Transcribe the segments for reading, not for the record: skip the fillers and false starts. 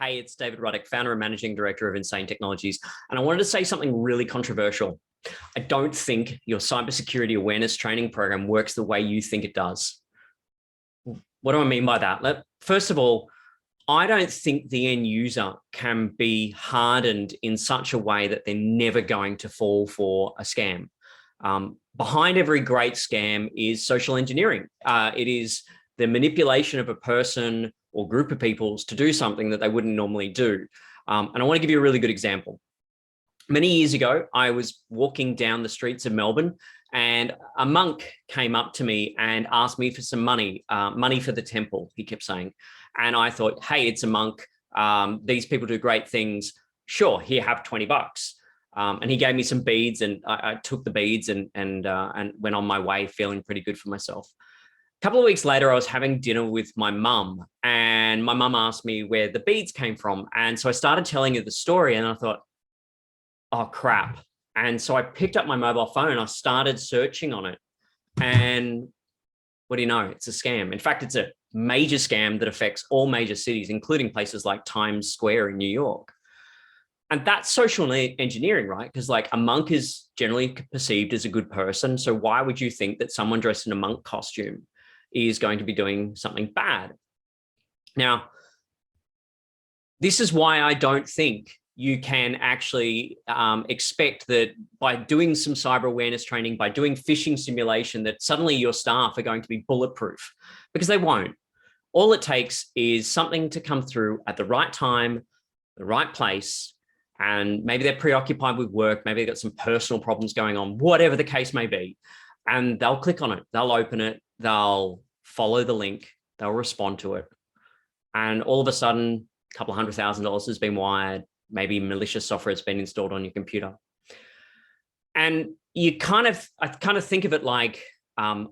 Hey, it's David Ruddock, founder and managing director of Insane Technologies. And I wanted to say something really controversial. I don't think your cybersecurity awareness training program works the way you think it does. What do I mean by that? First of all, I don't think the end user can be hardened in such a way that they're never going to fall for a scam. Behind every great scam is social engineering. It is the manipulation of a person or group of people to do something that they wouldn't normally do. And I want to give you a really good example. Many years ago, I was walking down the streets of Melbourne and a monk came up to me and asked me for some money, money for the temple, he kept saying. And I thought, hey, it's a monk. These people do great things. Sure, here, have 20 bucks. And he gave me some beads and I took the beads and went on my way feeling pretty good for myself. A couple of weeks later, I was having dinner with my mum and my mum asked me where the beads came from. And so I started telling her the story and I thought, oh, crap. And so I picked up my mobile phone and I started searching on it. And what do you know? It's a scam. In fact, it's a major scam that affects all major cities, including places like Times Square in New York. And that's social engineering, right? Because like a monk is generally perceived as a good person. So why would you think that someone dressed in a monk costume is going to be doing something bad? Now, this is why I don't think you can actually expect that by doing some cyber awareness training, by doing phishing simulation, that suddenly your staff are going to be bulletproof, because they won't. All it takes is something to come through at the right time, the right place, and maybe they're preoccupied with work, maybe they've got some personal problems going on, whatever the case may be, and they'll click on it, they'll open it, they'll follow the link, they'll respond to it, and all of a sudden, a couple of $100,000 has been wired, maybe malicious software has been installed on your computer. And I kind of think of it like, I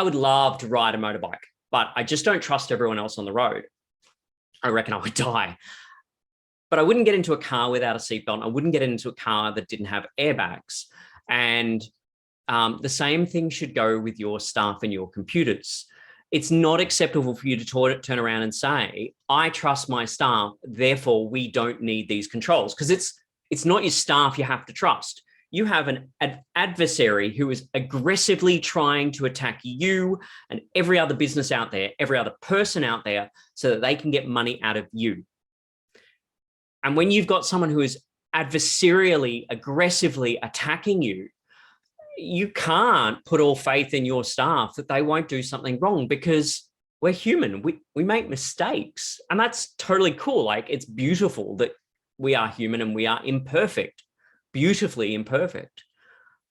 would love to ride a motorbike, but I just don't trust everyone else on the road. I reckon I would die. But I wouldn't get into a car without a seatbelt. I wouldn't get into a car that didn't have airbags. And the same thing should go with your staff and your computers. It's not acceptable for you to turn around and say, I trust my staff, therefore we don't need these controls. Because it's not your staff you have to trust. You have an adversary who is aggressively trying to attack you and every other business out there, every other person out there, so that they can get money out of you. And when you've got someone who is adversarially, aggressively attacking you, you can't put all faith in your staff that they won't do something wrong, because we're human. We make mistakes, and that's totally cool. Like, it's beautiful that we are human and we are imperfect, beautifully imperfect.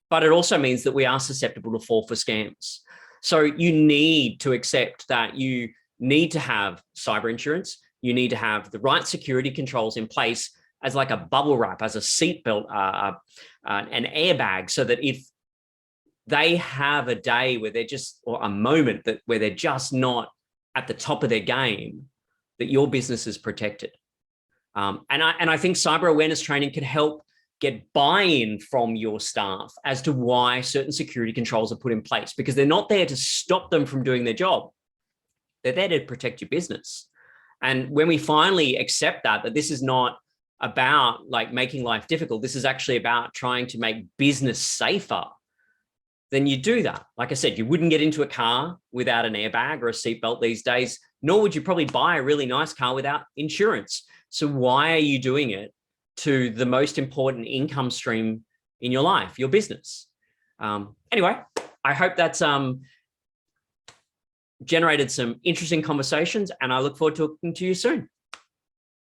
But it also means that we are susceptible to fall for scams. So you need to accept that you need to have cyber insurance. You need to have the right security controls in place, as like a bubble wrap, as a seatbelt, an airbag, so that if they have a day where they're just, or a moment where they're just not at the top of their game, that your business is protected. And I think cyber awareness training can help get buy-in from your staff as to why certain security controls are put in place, because they're not there to stop them from doing their job. They're there to protect your business. And when we finally accept that this is not about like making life difficult, this is actually about trying to make business safer, then you do that. Like I said, you wouldn't get into a car without an airbag or a seatbelt these days, nor would you probably buy a really nice car without insurance. So why are you doing it to the most important income stream in your life, your business? Anyway, I hope that's generated some interesting conversations, and I look forward to talking to you soon.